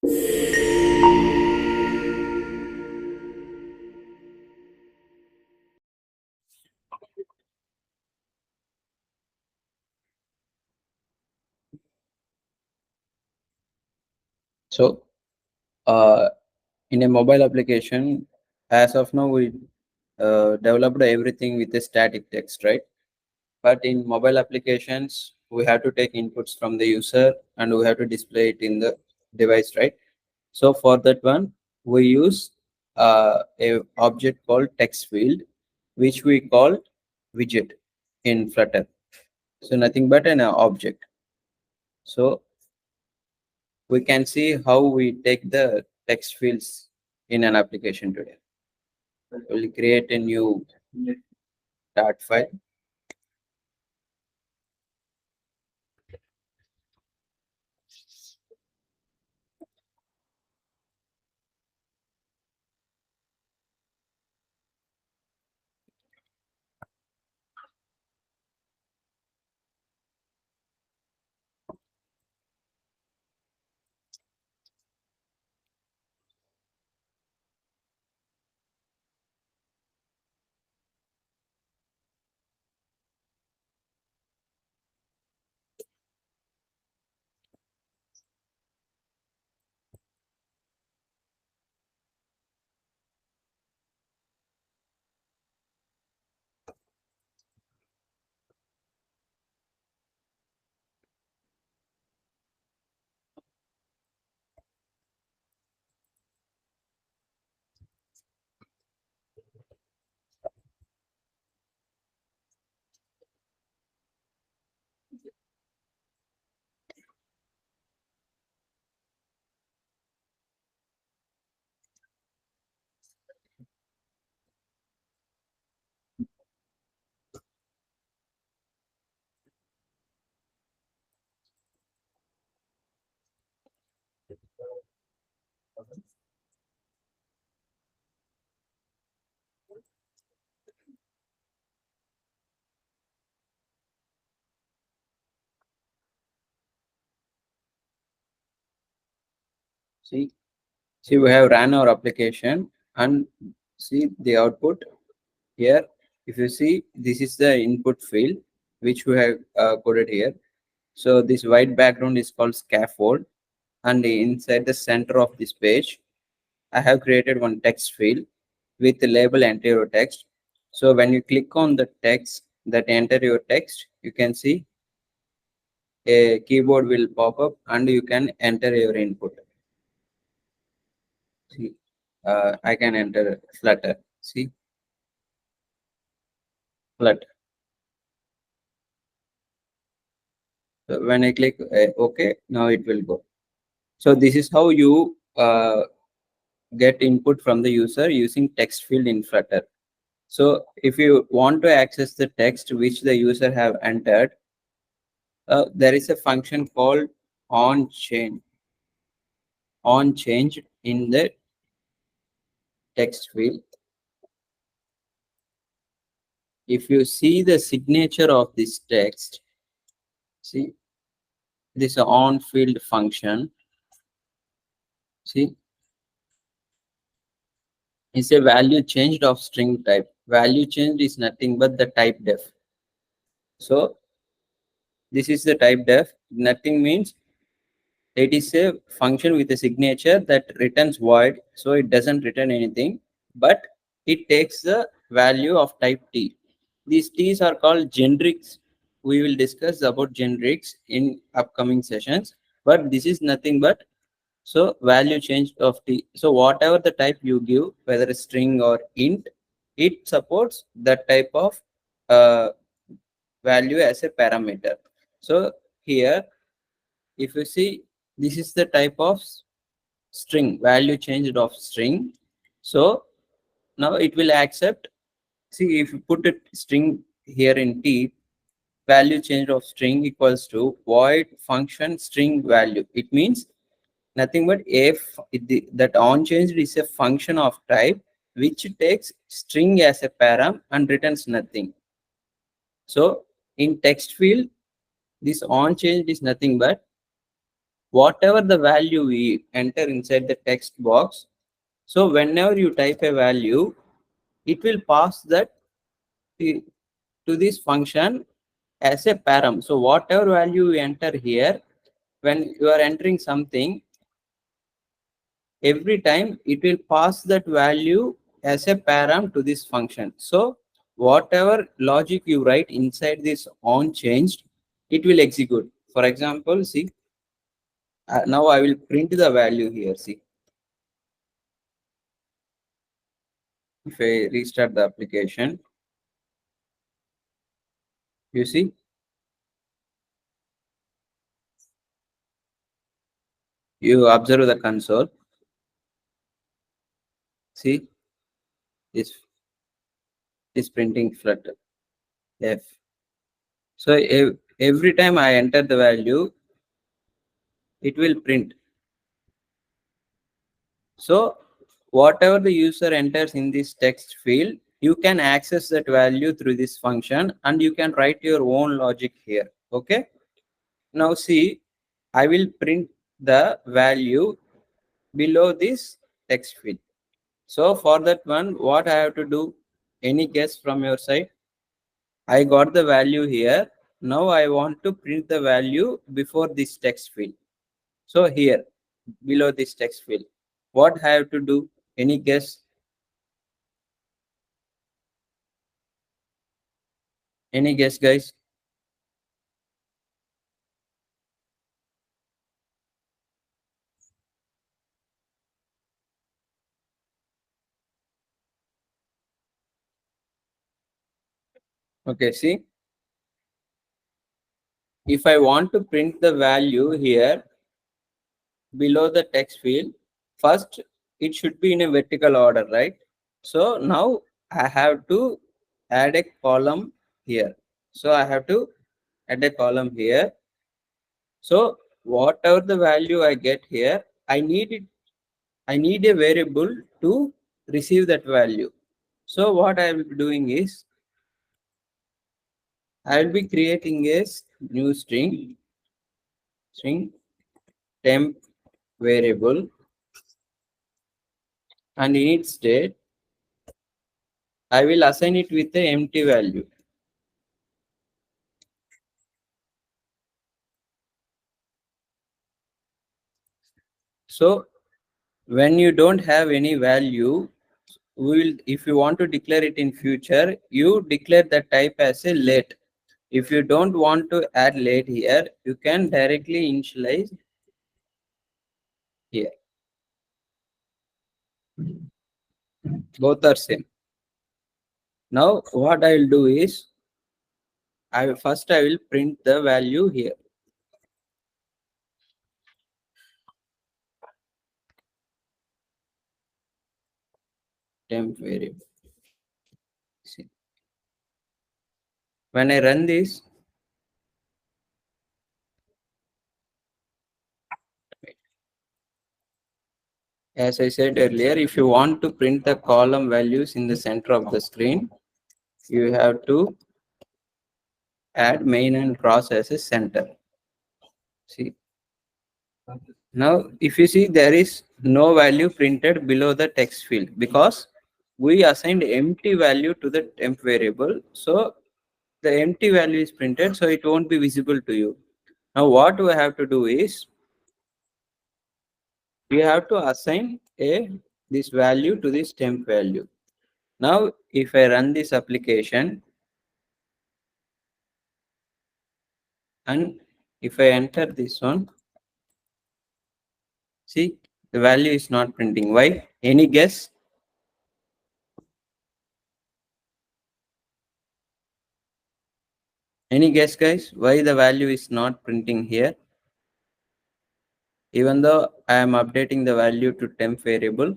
So, uh, in a mobile application, as of now, we developed everything with a static text, right? But in mobile applications, we have to take inputs from the user and we have to display it in the device, right? So for that one, we use a object called text field, which we call widget in Flutter. So nothing but an object. So we can see how we take the text fields in an application today. We'll create a new dart file. See, see, we have ran our application and see the output here. If you see, this is the input field which we have coded here. So this white background is called scaffold, and inside the center of this page, I have created one text field with the label enter your text. So when you click on the text that enter your text, you can see a keyboard will pop up and you can enter your input. See, I can enter flutter. See, flutter. So when I click OK, now it will go. So this is how you get input from the user using text field in Flutter. So if you want to access the text which the user have entered, there is a function called onChange in the text field. If you see the signature of this text, see this on field function, see, is a value changed of string type. Value changed is nothing but the type def. So this is the type def. Nothing means it is a function with a signature that returns void, so it doesn't return anything, but it takes the value of type t. These t's are called generics. We will discuss about generics in upcoming sessions, but this is nothing but so value change of t. So whatever the type you give, whether a string or int, it supports that type of uh, value as a parameter. So here, if you see, this is the type of string, value changed of string. So now it will accept. See, if you put it string here in t, value change of string equals to void function string value. It means nothing but if that on changed is a function of type which takes string as a param and returns nothing. So in text field, this on changed is nothing but whatever the value we enter inside the text box, so whenever you type a value, it will pass that to to this function as a param. So whatever value you enter here, when you are entering something, every time it will pass that value as a param to this function. So whatever logic you write inside this on changed, it will execute. For example, see, now I will print the value here. See, if I restart the application, you see, you observe the console. See, this is printing flutter F. So every time I enter the value, it will print. So whatever the user enters in this text field, you can access that value through this function and you can write your own logic here. Okay. Now see, I will print the value below this text field. So for that one, what I have to do? Any guess from your side? I got the value here. Now I want to print the value before this text field. So here, below this text field, what I have to do? Any guess? Any guess, guys? Okay, see, if I want to print the value here below the text field, first it should be in a vertical order, right? So now I have to add a column here. So I have to add a column here. So whatever the value I get here, I need a variable to receive that value. So what I will be doing is I will be creating a new string temp variable, and in its state I will assign it with the empty value. So when you don't have any value, we will, if you want to declare it in future, you declare that type as a late. If you don't want to add late here, you can directly initialize here. Both are same. Now what I will do is I will print the value here. Temp variable. See. When I run this, as I said earlier, if you want to print the column values in the center of the screen, you have to add main and cross as a center. See. Now, if you see, there is no value printed below the text field because we assigned empty value to the temp variable. So the empty value is printed, so it won't be visible to you. Now, what we have to do is we have to assign this value to this temp value. Now, if I run this application and if I enter this one, see, the value is not printing. Why? Any guess? Any guess, guys? Why the value is not printing here? Even though I am updating the value to temp variable.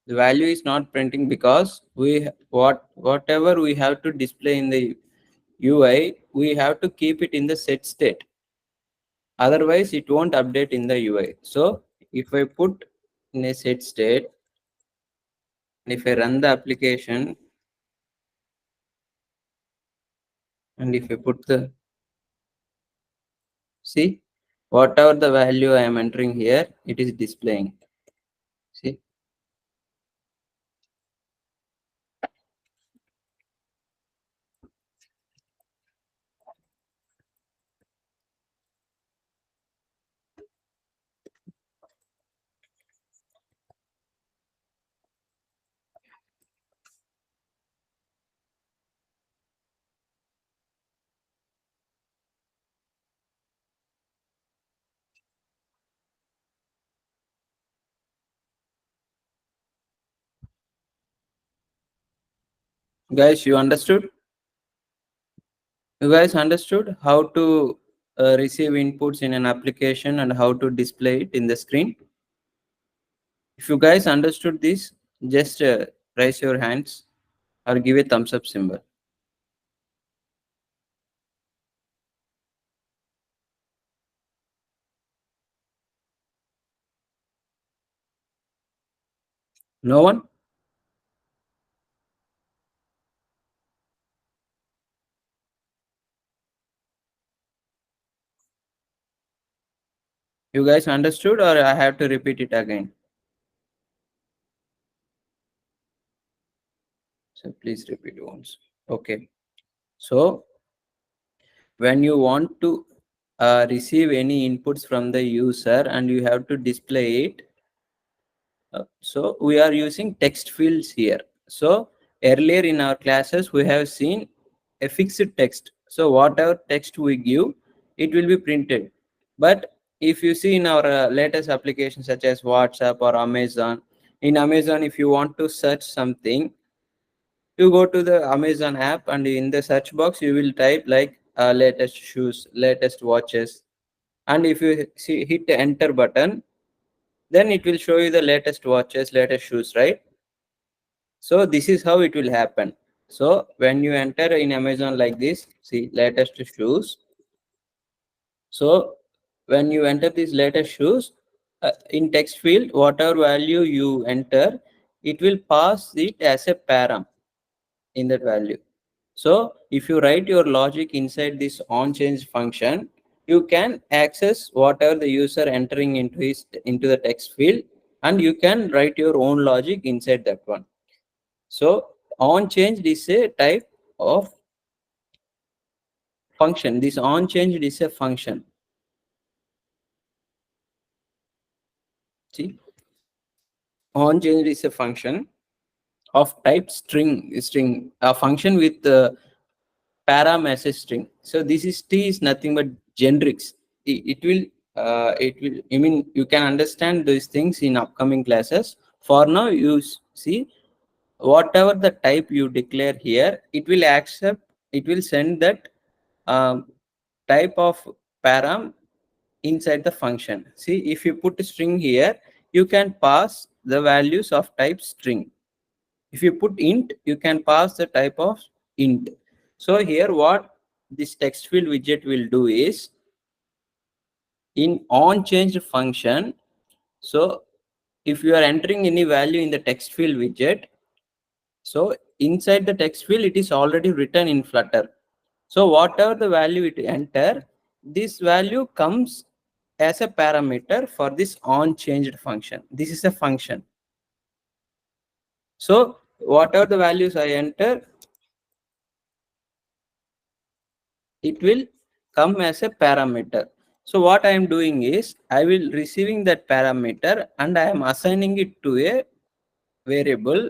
The value is not printing because whatever we have to display in the UI, we have to keep it in the set state. Otherwise, it won't update in the UI. So if I put in a set state, and if I run the application, and if I put the, see, whatever the value I am entering here, it is displaying. See, guys, you understood? You guys understood how to receive inputs in an application and how to display it in the screen? If you guys understood this, just raise your hands or give a thumbs up symbol. No one? You guys understood, or I have to repeat it again? So please repeat once. Okay. So when you want to receive any inputs from the user and you have to display it, so we are using text fields here. So earlier in our classes, we have seen a fixed text. So whatever text we give, it will be printed. But if you see in our latest applications such as WhatsApp or Amazon, in Amazon, if you want to search something, you go to the Amazon app and in the search box, you will type like latest shoes, latest watches. And if you see, hit the enter button, then it will show you the latest watches, latest shoes, right? So this is how it will happen. So when you enter in Amazon like this, see latest shoes. So when you enter these latest shoes, in text field, whatever value you enter, it will pass it as a param in that value. So if you write your logic inside this on change function, you can access whatever the user entering into the text field, and you can write your own logic inside that one. So on changed is a type of function. This on changed is a function. See, on changed is a function of type string, a function with the param as a string. So this is T is nothing but generics. It will, I mean, you can understand these things in upcoming classes. For now, see whatever the type you declare here, it will accept, it will send that um, type of param inside the function. See, if you put a string here, you can pass the values of type string. If you put int, you can pass the type of int. So here what this text field widget will do is, in on changed function, so if you are entering any value in the text field widget, so inside the text field, it is already written in Flutter. So whatever the value it enter, this value comes as a parameter for this on changed function. This is a function. So whatever the values I enter, it will come as a parameter. So what I am doing is I will receiving that parameter and I am assigning it to a variable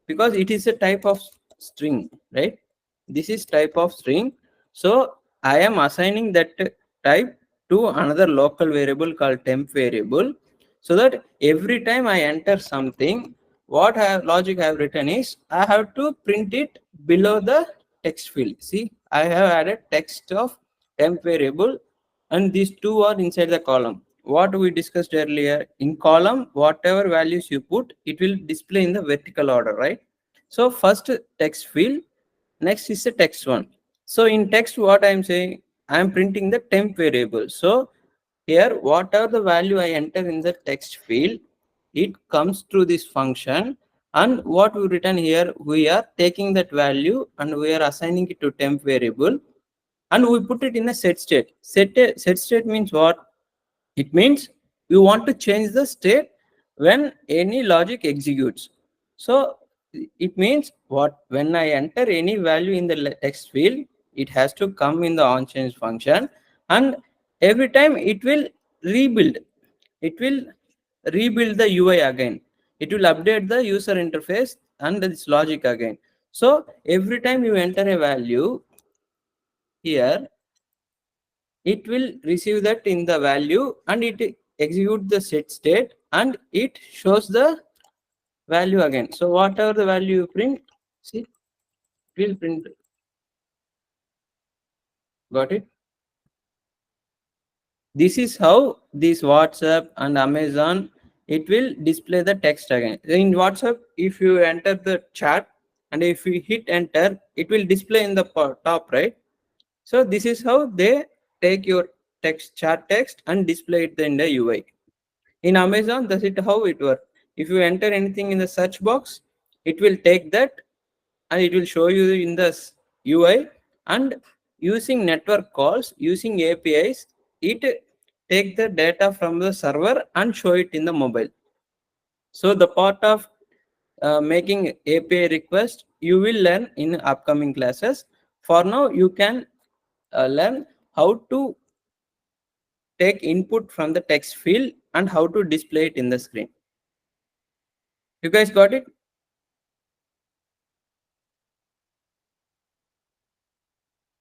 because it is a type of string, right? This is type of string. So I am assigning that type to another local variable called temp variable, so that every time I enter something, what logic I have written is I have to print it below the text field. See, I have added text of temp variable and these two are inside the column. What we discussed earlier, in column, whatever values you put, it will display in the vertical order, right? So first text field, next is the text one. So in text, what I am saying, I am printing the temp variable. So Here, whatever the value I enter in the text field, it comes through this function. And what we return here, we are taking that value and we are assigning it to temp variable, and we put it in a set state. Set state means what? It means you want to change the state when any logic executes. So it means what? When I enter any value in the text field, it has to come in the onChange function, and every time it will rebuild. It will rebuild the UI again. It will update the user interface and this logic again. So every time you enter a value here, it will receive that in the value and it execute the set state and it shows the value again. So whatever the value you print, see, it will print. Got it? This is how this WhatsApp and Amazon, it will display the text again. In WhatsApp, if you enter the chat and if you hit enter, it will display in the top, right? So this is how they take your text, chat text, and display it in the UI. In Amazon, that's it how it works. If you enter anything in the search box, it will take that and it will show you in the UI. And using network calls, using APIs, it take the data from the server and show it in the mobile. So the part of making API request, you will learn in upcoming classes. For now, you can learn how to take input from the text field and how to display it in the screen. You guys got it?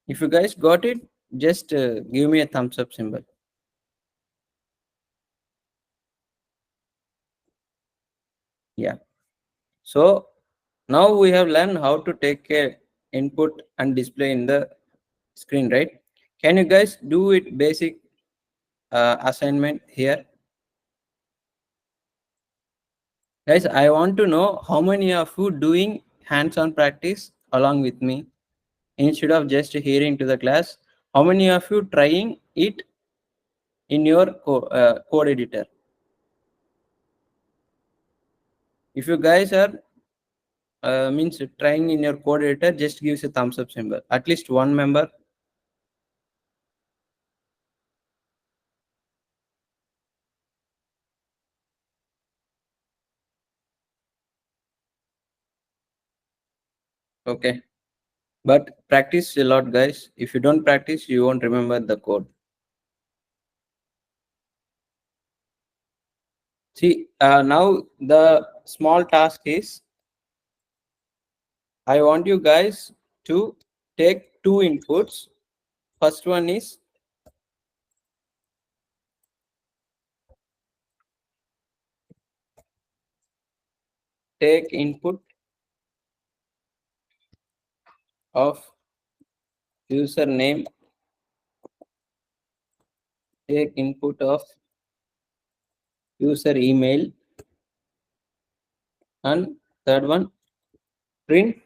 If you guys got it, just give me a thumbs up symbol. Yeah. So now we have learned how to take a input and display in the screen, right? Can you guys do it basic assignment here? Guys, I want to know how many of you doing hands-on practice along with me instead of just hearing to the class. How many of you trying it in your code editor? If you guys are means trying in your code editor, just gives a thumbs up symbol. At least one member. Okay. But practice a lot, guys. If you don't practice, you won't remember the code. See, now the small task is I want you guys to take two inputs. First one is take input of username, take input of user email, and third one print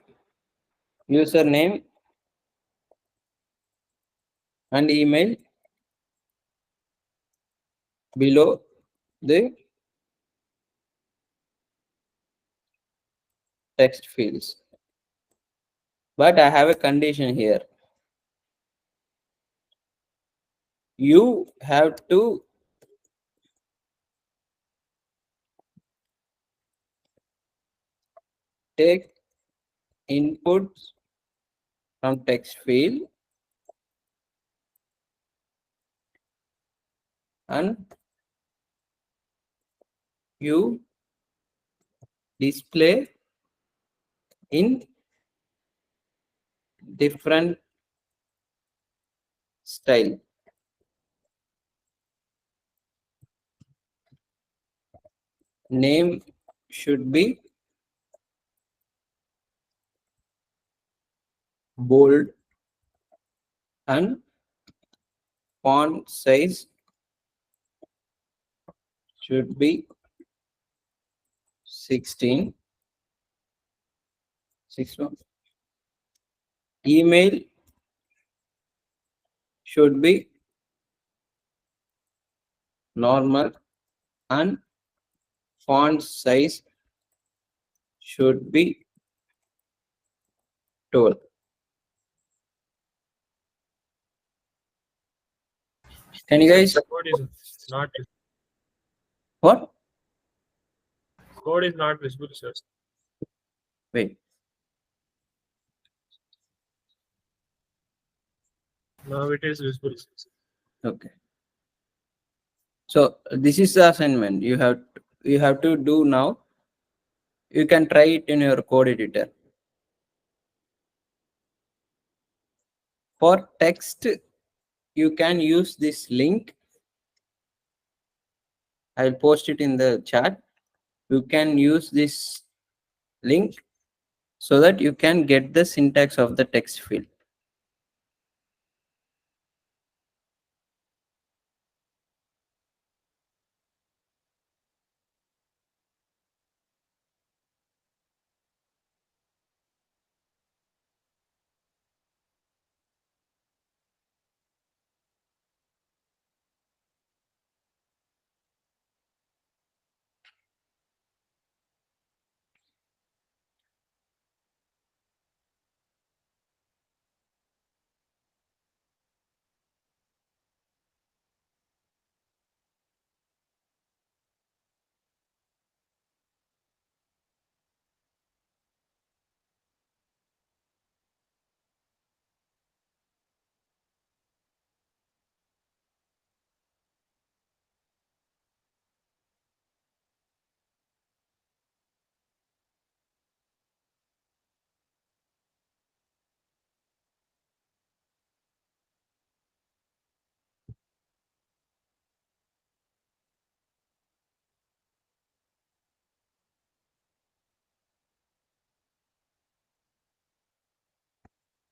username and email below the text fields. But I have a condition here. You have to take inputs from text field and you display in different style. Name should be bold and font size should be 16. 61. Email should be normal, and font size should be 12. Can you guys? The code is not What? code is not visible, sir. Wait. Now it is visible. Okay. So this is the assignment you have to do now. You can try it in your code editor. For text, you can use this link. I will post it in the chat. You can use this link so that you can get the syntax of the text field.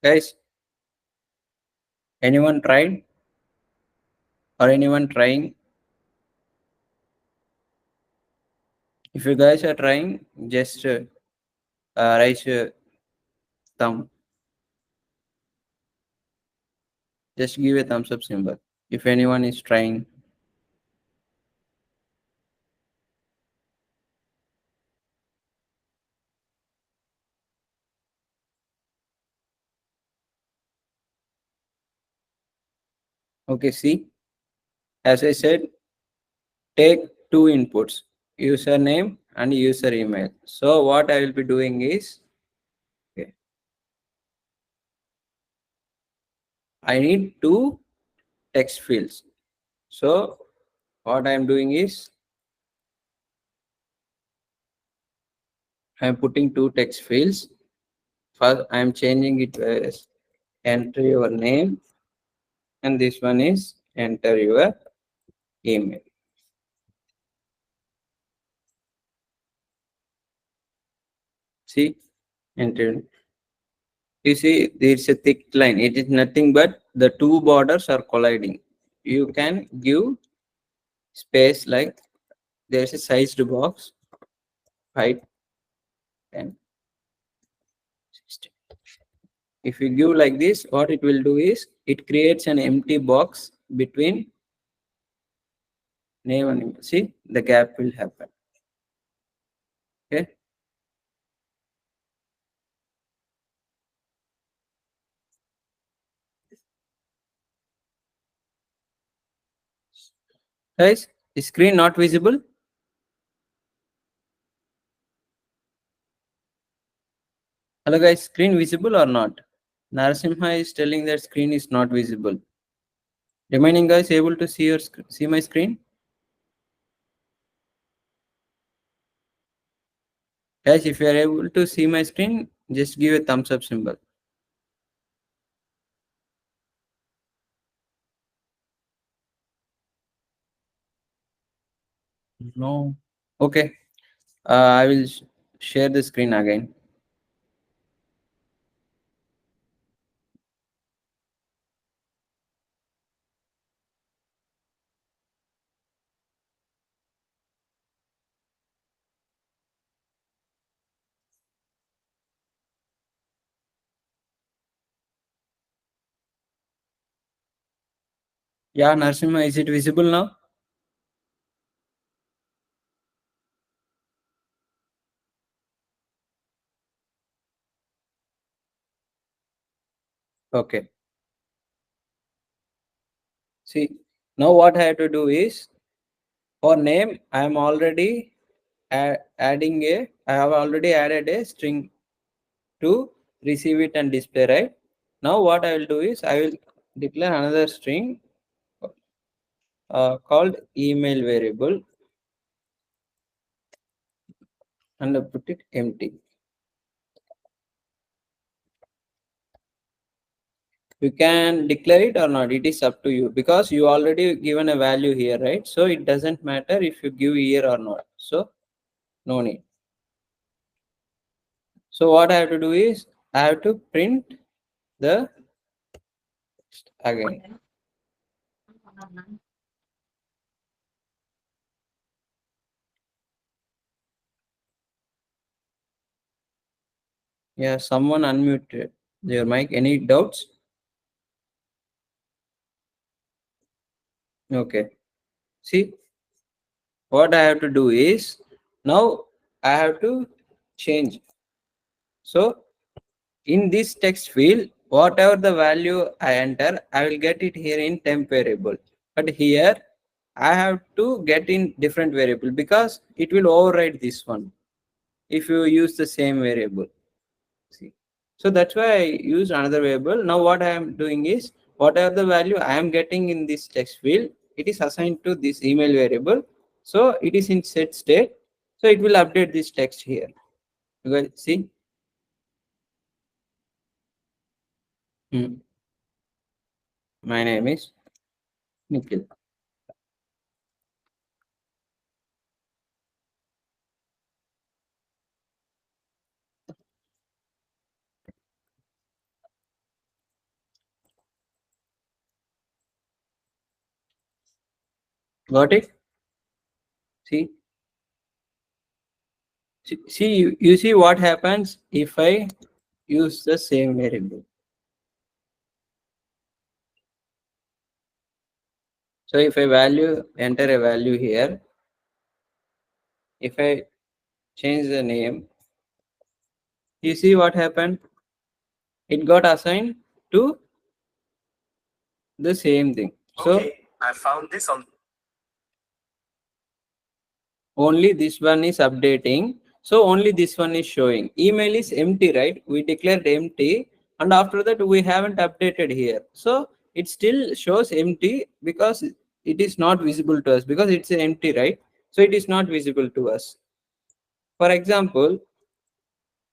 Guys, anyone tried or anyone trying? If you guys are trying, just raise your thumb. Just give a thumbs up symbol if anyone is trying. Okay, see, as I said, take two inputs, username and user email. So what I will be doing is, okay, I need two text fields. So what I am doing is, I am putting two text fields. First, I am changing it as enter your name, and this one is enter your email. See, enter. You see, there's a thick line. It is nothing but the two borders are colliding. You can give space like there's a sized box, height 10, 60. If you give like this, what it will do is it creates an empty box between name and email. See, the gap will happen. Okay. Guys, is screen not visible? Hello guys, screen visible or not? Narasimha is telling that screen is not visible. Remaining guys able to see my screen? Guys, if you are able to see my screen, just give a thumbs up symbol. No. Okay. I will share the screen again. Yeah, Narasimha, is it visible now? Okay. See, now what I have to do is for name, I am already adding a, I have already added a string to receive it and display, right? Now what I will do is I will declare another string called email variable and I put it empty. You can declare it or not, it is up to you because you already given a value here, right? So it doesn't matter if you give here or not. So no need. So what I have to do is I have to print the again. Yeah, someone unmuted your mic. Any doubts? Okay. See, what I have to do is now I have to change. So in this text field, whatever the value I enter, I will get it here in temp variable. But here I have to get in different variable because it will override this one if you use the same variable. See, so that's why I use another variable. Now what I am doing is whatever the value I am getting in this text field, it is assigned to this email variable. So it is in set state. So it will update this text here. You guys see? Hmm. My name is Nikhil. Got it? See, see, you see what happens if I use the same variable. So if I enter a value here, if I change the name, you see what happened? It got assigned to the same thing. So Okay, I found this on. only this one is updating. So only this one is showing. Email is empty, right? We declared empty, and after that we haven't updated here. So it still shows empty because it is not visible to us because it's empty, right? So it is not visible to us. For example,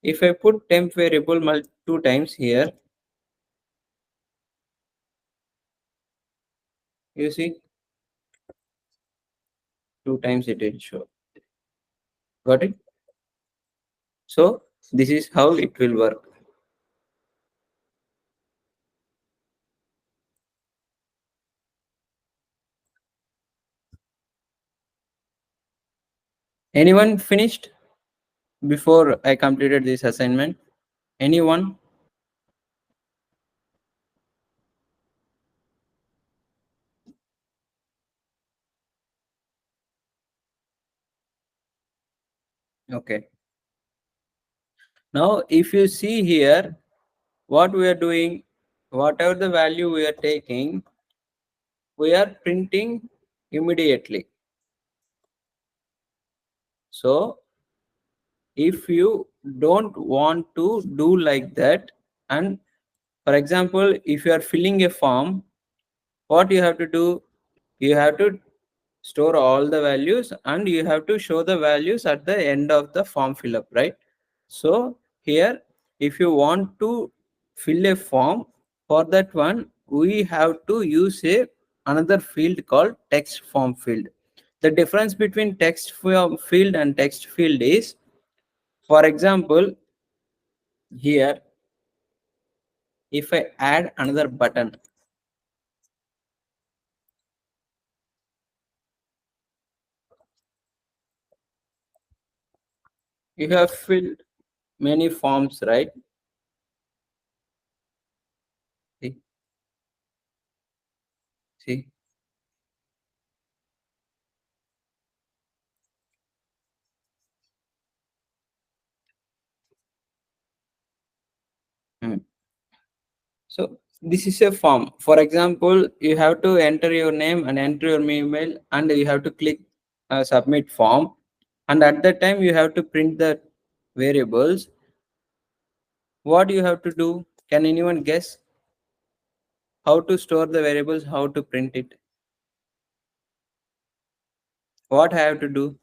if I put temp variable two times here, you see two times it will show. Got it? So this is how it will work. Anyone finished before I completed this assignment? Anyone? Okay. Now, if you see here, what we are doing, whatever the value we are taking, we are printing immediately. So, if you don't want to do like that, and for example, if you are filling a form, what you have to do, you have to store all the values and you have to show the values at the end of the form fill up, right? So here if you want to fill a form, for that one we have to use a another field called text form field. The difference between text form field and text field is, for example, here if I add another button, you have filled many forms, right? See, see. Hmm. So This is a form. For example, you have to enter your name and enter your email, and you have to click submit form. And at that time, you have to print the variables. What you have to do? Can anyone guess how to store the variables? How to print it? What I have to do?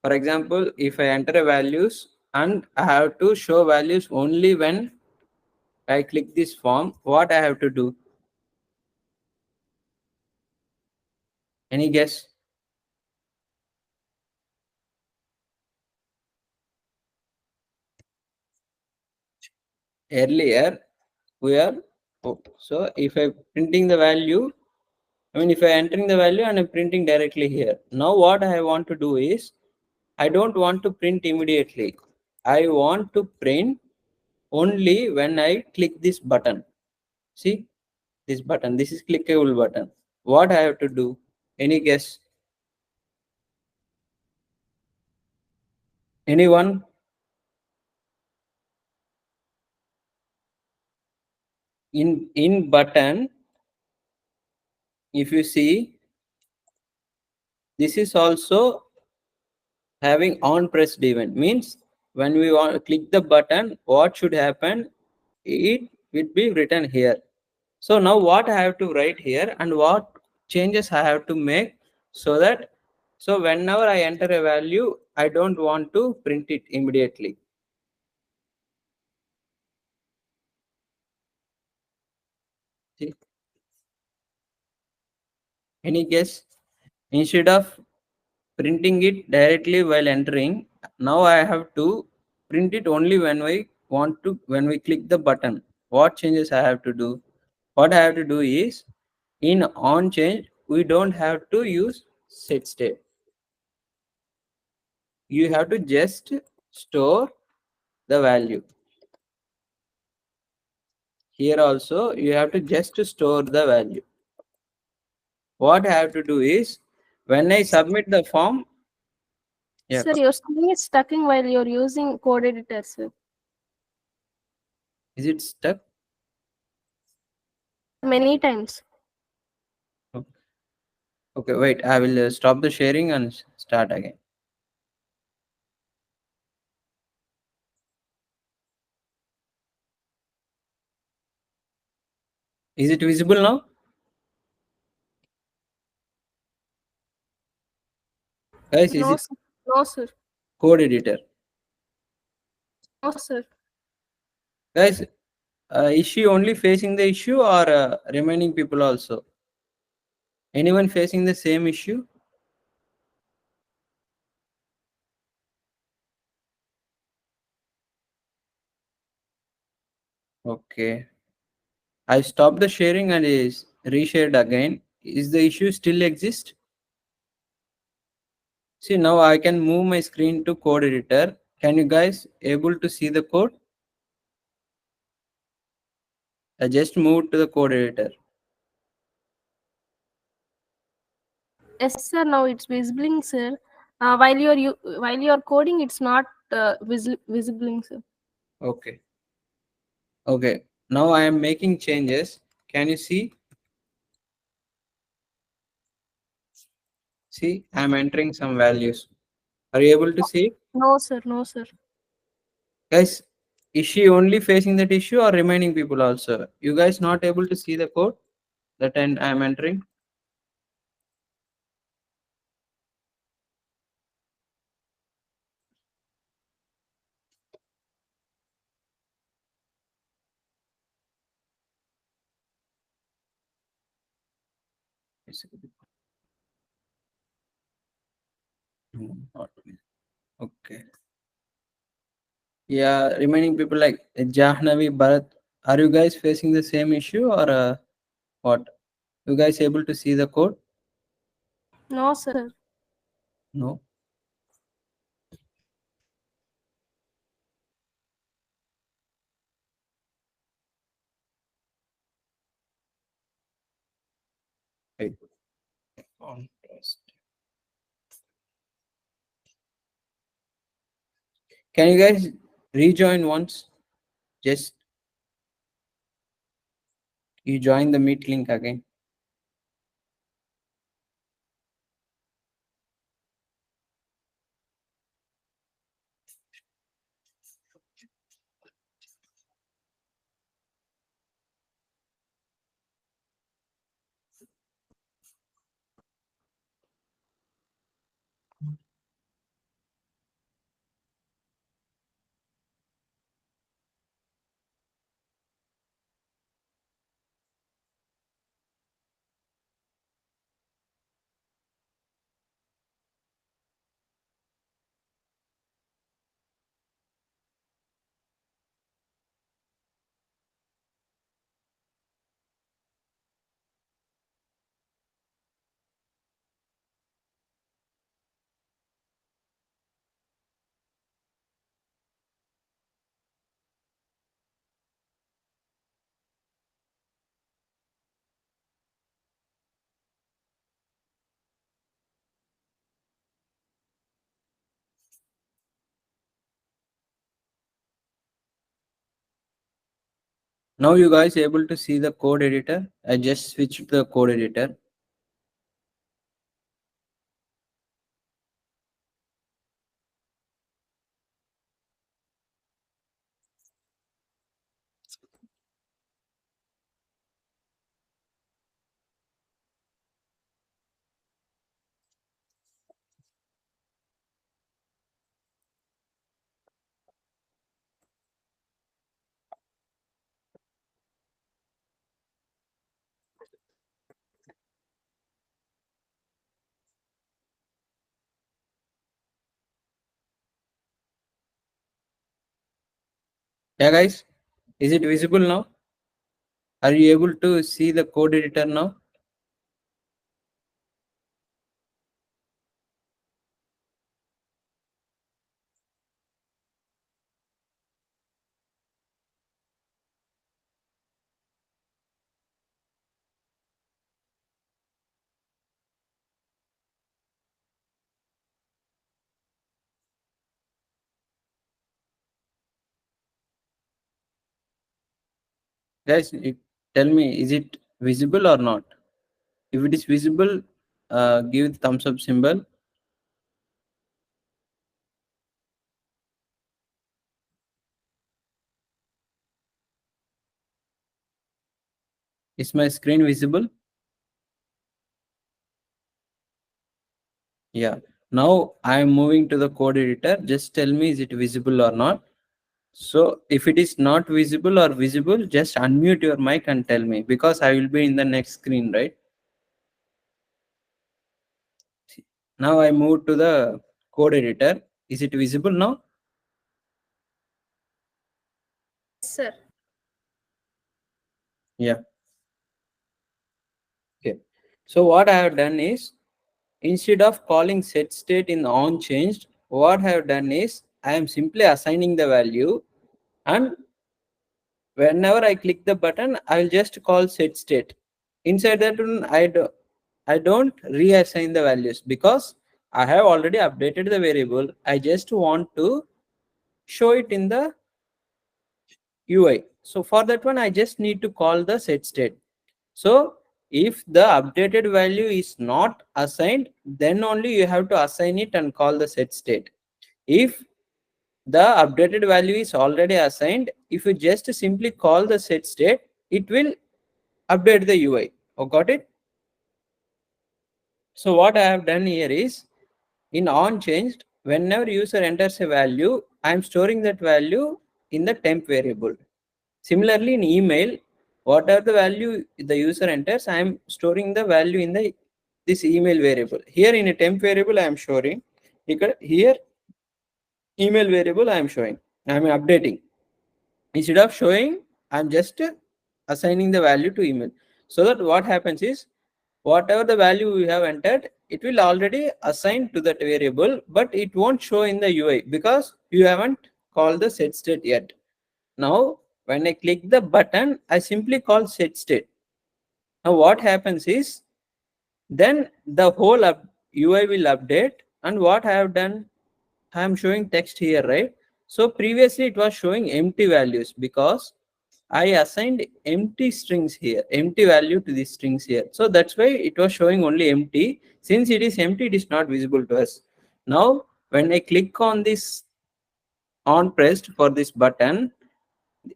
For example, if I enter a values and I have to show values only when I click this form, what I have to do? Any guess? Earlier, we are so if I printing the value, I mean if I entering the value and I'm printing directly here. Now what I want to do is I don't want to print immediately. I want to print only when I click this button. See this button. This is clickable button. What I have to do? Any guess? Anyone? In button, if you see, this is also having on pressed event. Means when we want to click the button, what should happen? It will be written here. So now what I have to write here and what changes I have to make, so that so whenever I enter a value, I don't want to print it immediately. See, any guess? Instead of printing it directly while entering, now I have to print it only when we click the button. What changes I have to do? What I have to do is in on change, we don't have to use set state. You have to just store the value. Here also you have to just store the value. What I have to do is when I submit the form, yeah, Sir, your screen is stucking while you're using code editor, sir. is it stuck? Many times. Okay, wait, I will stop the sharing and start again. Is it visible now? Guys, is No, it sir. No, sir. code editor? No, sir. Guys, is she only facing the issue or remaining people also? Anyone facing the same issue? Okay. I stopped the sharing and is reshared again. Is the issue still exist? See, now I can move my screen to code editor. Can you guys able to see the code? I just moved to the code editor. Yes, sir. Now it's visibling, sir. While you're coding, it's not visibling, sir. Okay. Okay. Now I am making changes. Can you see? See, I am entering some values. Are you able to see? No, sir. No, sir. Guys, is she only facing that issue or remaining people also? You guys not able to see the code that I am entering? No, not me. Okay. Yeah, remaining people like Jahnavi, Bharat, are you guys facing the same issue or what? You guys able to see the code? No, sir. No. Wait. Contrast. Can you guys rejoin once? Just You join the Meet link again. Now you guys able to see the code editor. I just switched to the code editor. Yeah guys, is it visible now? Are you able to see the code editor now? Guys, tell me, is it visible or not? If it is visible, give the thumbs up symbol. Is my screen visible? Yeah. Now I am moving to the code editor. Just tell me, is it visible or not? So if it is not visible or visible, just unmute your mic and tell me, because I will be in the next screen, right? Now I move to the code editor. Is it visible now? Sir. Yeah. Okay. So what I have done is, instead of calling set state in on changed, what I have done is I am simply assigning the value, and whenever I click the button, I will just call set state. Inside that one, I don't reassign the values because I have already updated the variable. I just want to show it in the UI. So for that one, I just need to call the set state. So if the updated value is not assigned, then only you have to assign it and call the set state. If the updated value is already assigned, if you just simply call the set state, it will update the UI. Oh, got it? So what I have done here is, in on changed, whenever user enters a value, I am storing that value in the temp variable. Similarly, in email, whatever the value the user enters, I am storing the value in the this email variable. Here in a temp variable, I am storing. Here email variable, I am showing. I am updating. Instead of showing, I am just assigning the value to email. So that what happens is, whatever the value we have entered, it will already assign to that variable, but it won't show in the UI because you haven't called the set state yet. Now, when I click the button, I simply call set state. Now, what happens is, then the whole UI will update. And what I have done, I am showing text here, right? So previously it was showing empty values because I assigned empty strings here, empty value to these strings here. So that's why it was showing only empty. Since it is empty, it is not visible to us. Now, when I click on this on pressed for this button,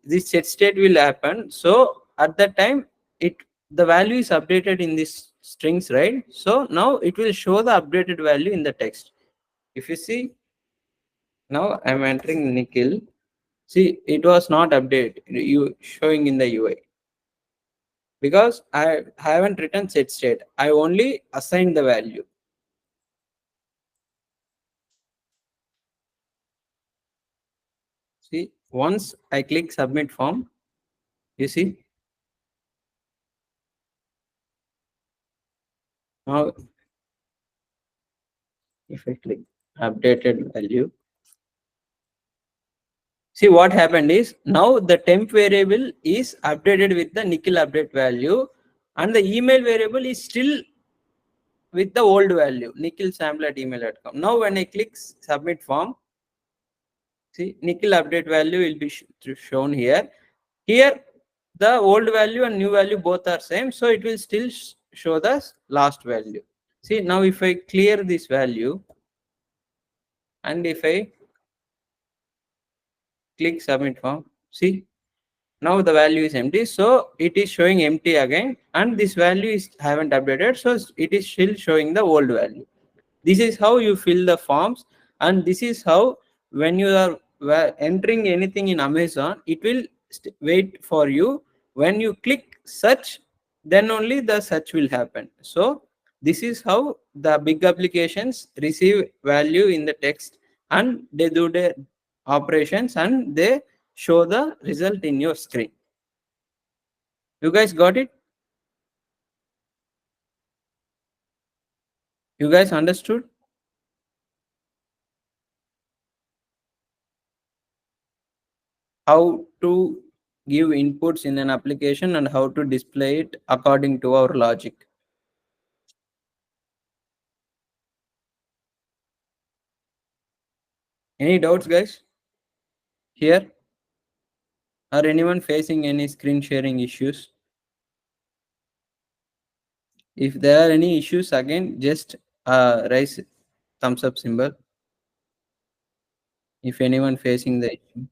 this set state will happen. So at that time, the value is updated in this strings, right? So now it will show the updated value in the text. If you see, now I'm entering nickel. See, it was not updated. You showing in the UI because I haven't written set state. I only assigned the value. See, once I click submit form, you see now if I click updated value, see what happened is now the temp variable is updated with the nickel update value, and the email variable is still with the old value nickel sample at email.com. Now when I click submit form, see nickel update value will be shown here. Here the old value and new value both are same, so it will still show the last value. See now if I clear this value and if I click submit form, see now the value is empty, so it is showing empty again, and this value is haven't updated, so it is still showing the old value. This is how you fill the forms, and this is how when you are entering anything in Amazon, it will wait for you. When you click search, then only the search will happen. So this is how the big applications receive value in the text, and they do their operations and they show the result in your screen. You guys got it? You guys understood how to give inputs in an application and how to display it according to our logic? Any doubts, guys? Here? Are anyone facing any screen sharing issues? If there are any issues, again, just raise thumbs up symbol. If anyone facing the issue.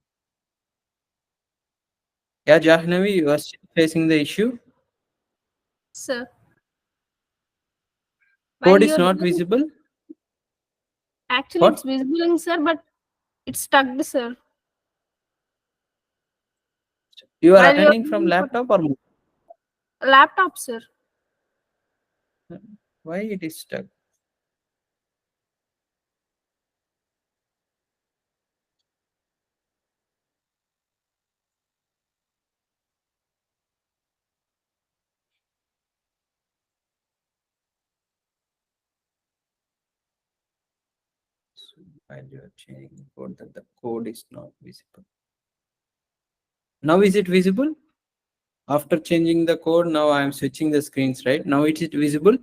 Yeah, Jahnavi, you are still facing the issue. Sir, while Code is you're not doing, visible. actually it's What? visible, sir, but it's stuck, sir. You are While you're attending from doing laptop or laptop, sir. why it is stuck? So while you are changing code, that the code is not visible. Now is it visible? After changing the code, now I am switching the screens, right? Now it is visible.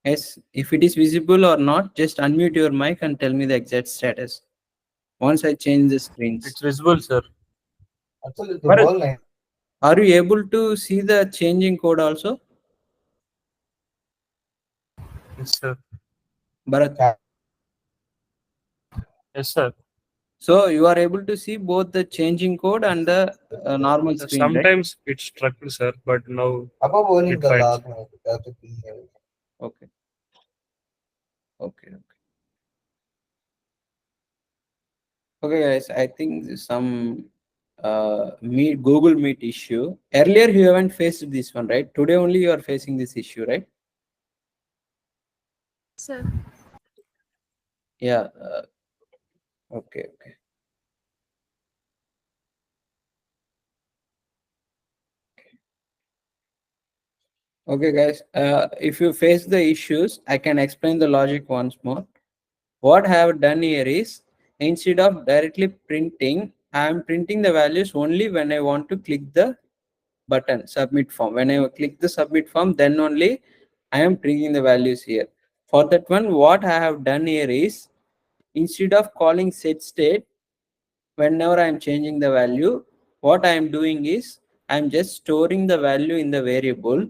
Yes, if it is visible or not, just unmute your mic and tell me the exact status. Once I change the screens. It's visible, sir. Are you able to see the changing code also? Yes, sir. Bharat. Yes, sir. So you are able to see both the changing code and the normal screen, right? Sometimes it's struck, sir, but now it finds. Okay. Okay. Okay, guys. I think some meet Google Meet issue. Earlier you haven't faced this one, right? Today only you are facing this issue, right? Sir. Yeah. Okay. Okay, guys. If you face the issues, I can explain the logic once more. What I have done here is, instead of directly printing, I am printing the values only when I want to click the button submit form. When I click the submit form, then only I am printing the values here. For that one, what I have done here is, instead of calling set state, whenever I am changing the value, what I am doing is I am just storing the value in the variable,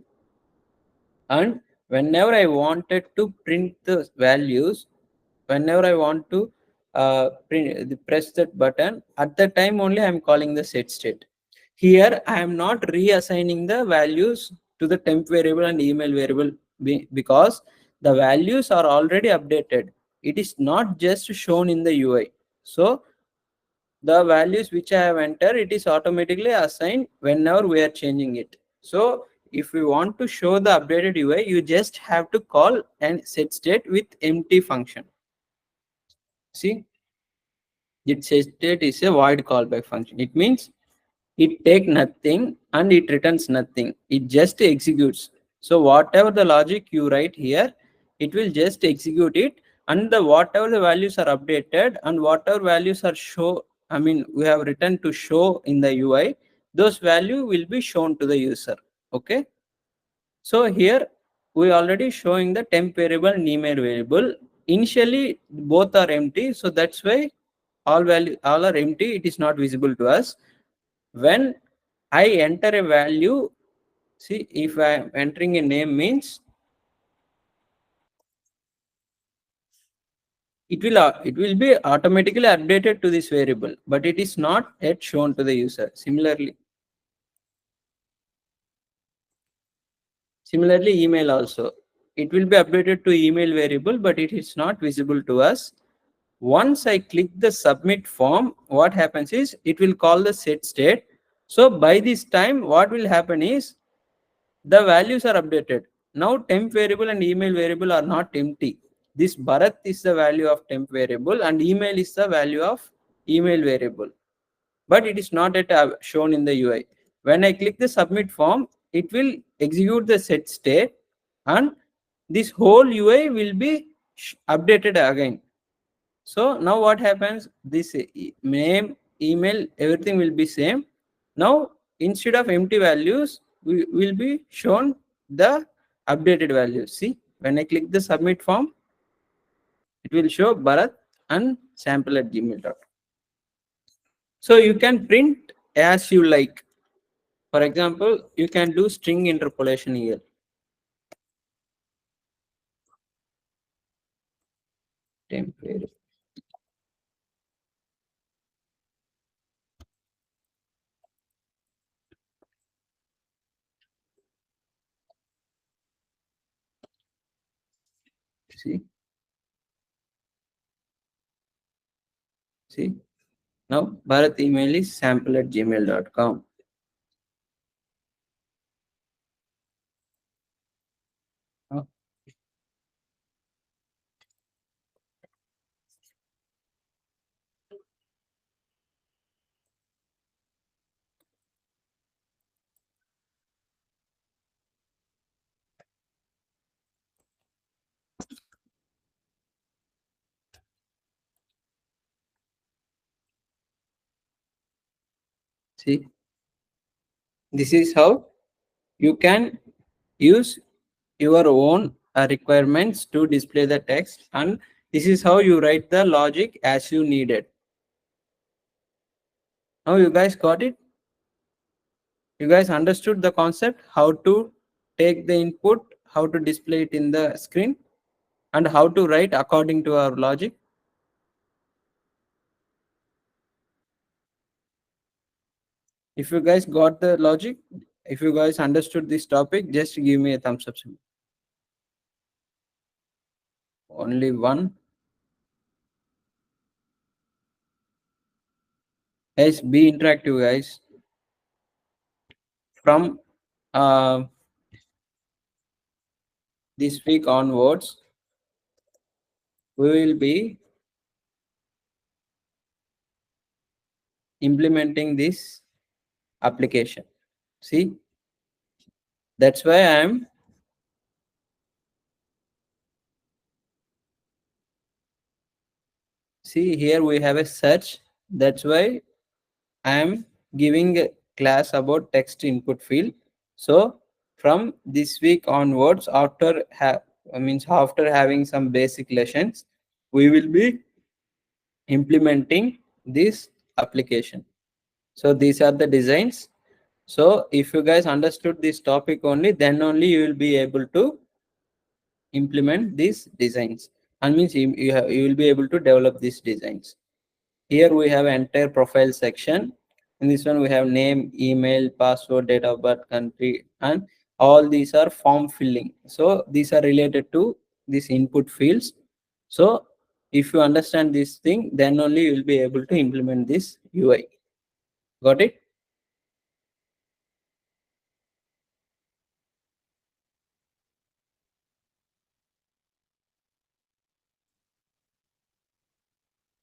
and whenever I wanted to print the values, whenever I want to press that button, at the time only I am calling the set state. Here I am not reassigning the values to the temp variable and email variable because the values are already updated. It is not just shown in the UI. So the values which I have entered, it is automatically assigned whenever we are changing it. So if we want to show the updated UI, you just have to call and set state with empty function. See, it set state is a void callback function. It means it take nothing and it returns nothing. It just executes. So whatever the logic you write here, it will just execute it, and the whatever the values are updated and whatever values are we have written to show in the UI, those value will be shown to the user. Okay. So here we already showing the temp variable and email variable. Initially both are empty, so that's why all are empty. It is not visible to us. When I enter a value, see, if I am entering a name means it will be automatically updated to this variable, but it is not yet shown to the user. Similarly, email also, it will be updated to email variable, but it is not visible to us. Once I click the submit form, what happens is it will call the set state. So by this time, what will happen is the values are updated. Now temp variable and email variable are not empty. This Bharat is the value of temp variable and email is the value of email variable, but it is not yet shown in the UI. When I click the submit form, it will execute the set state and this whole UI will be updated again. So now what happens? This name, email, everything will be same. Now instead of empty values, we will be shown the updated values. See, when I click the submit form, it will show Bharat and sample@gmail.com. So you can print as you like. For example, you can do string interpolation here. Template. See, now Bharat email is sample@gmail.com. See, this is how you can use your own requirements to display the text, and this is how you write the logic as you need it. Now you guys got it? You guys understood the concept, how to take the input, how to display it in the screen, and how to write according to our logic. If you guys got the logic, if you guys understood this topic, just give me a thumbs up symbol. Only one. Guys, be interactive, guys. From this week onwards, we will be implementing this application. See, that's why see here we have a search. That's why I am giving a class about text input field. So from this week onwards, after having some basic lessons, we will be implementing this application. So these are the designs. So if you guys understood this topic only, then only you will be able to implement these designs, and means you will be able to develop these designs. Here we have entire profile section. In this one we have name, email, password, date of birth, country, and all these are form filling. So these are related to these input fields. So if you understand this thing, then only you will be able to implement this UI. Got it?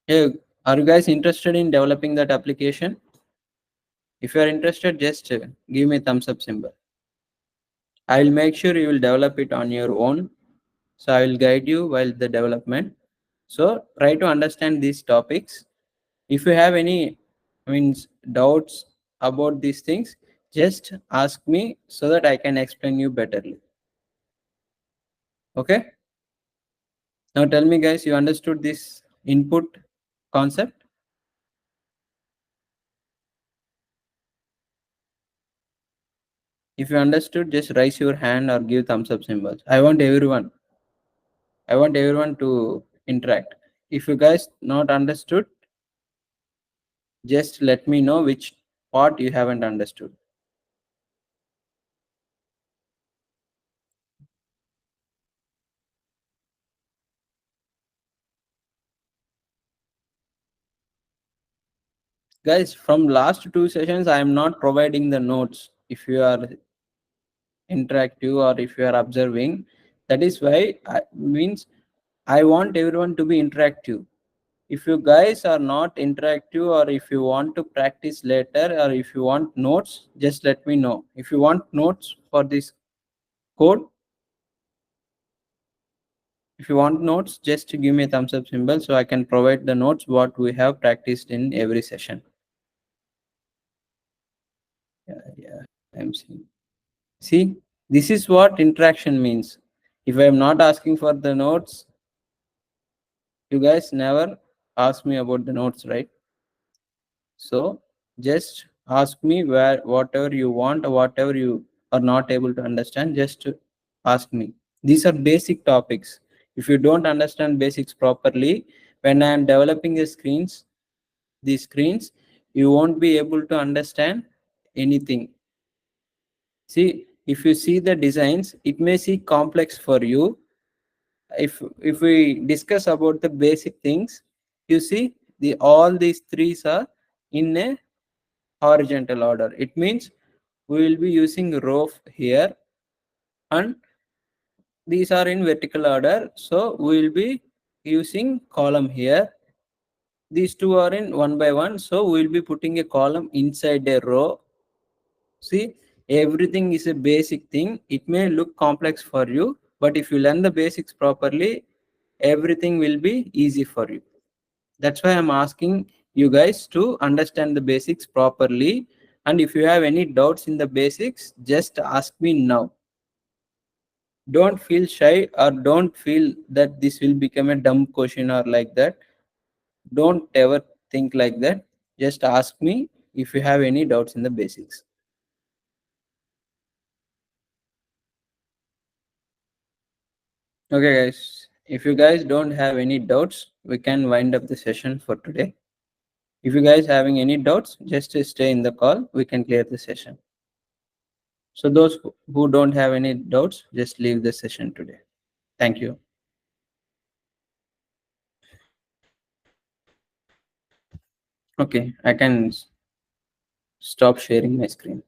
Hey, are you guys interested in developing that application? If you are interested, just give me a thumbs up symbol. I will make sure you will develop it on your own. So I will guide you while the development. So try to understand these topics. If you have any doubts about these things, just ask me so that I can explain you betterly. Okay? Now tell me guys, you understood this input concept? If you understood, just raise your hand or give thumbs up symbols. I want everyone to interact. If you guys not understood, just let me know which part you haven't understood. Guys, from last two sessions, I am not providing the notes. If you are interactive or if you are observing, that is why I want everyone to be interactive. If you guys are not interactive, or if you want to practice later, or if you want notes, just let me know. If you want notes for this code, if you want notes, just give me a thumbs up symbol so I can provide the notes what we have practiced in every session. Yeah, I'm seeing. See, this is what interaction means. If I am not asking for the notes, you guys never ask me about the notes, right? So just ask me where whatever you want or whatever you are not able to understand, just ask me. These are basic topics. If you don't understand basics properly, when I am developing these screens, you won't be able to understand anything. See, if you see the designs, it may seem complex for you. If we discuss about the basic things, you see the all these threes are in a horizontal order. It means we will be using row here, and these are in vertical order. So we will be using column here. These two are in one by one. So we will be putting a column inside a row. See, everything is a basic thing. It may look complex for you, but if you learn the basics properly, everything will be easy for you. That's why I'm asking you guys to understand the basics properly. And if you have any doubts in the basics, just ask me now. Don't feel shy, or don't feel that this will become a dumb question or like that. Don't ever think like that. Just ask me if you have any doubts in the basics. Okay, guys. If you guys don't have any doubts, we can wind up the session for today. If you guys having any doubts, just stay in the call. We can clear the session. So those who don't have any doubts, just leave the session today. Thank you. Okay, I can stop sharing my screen.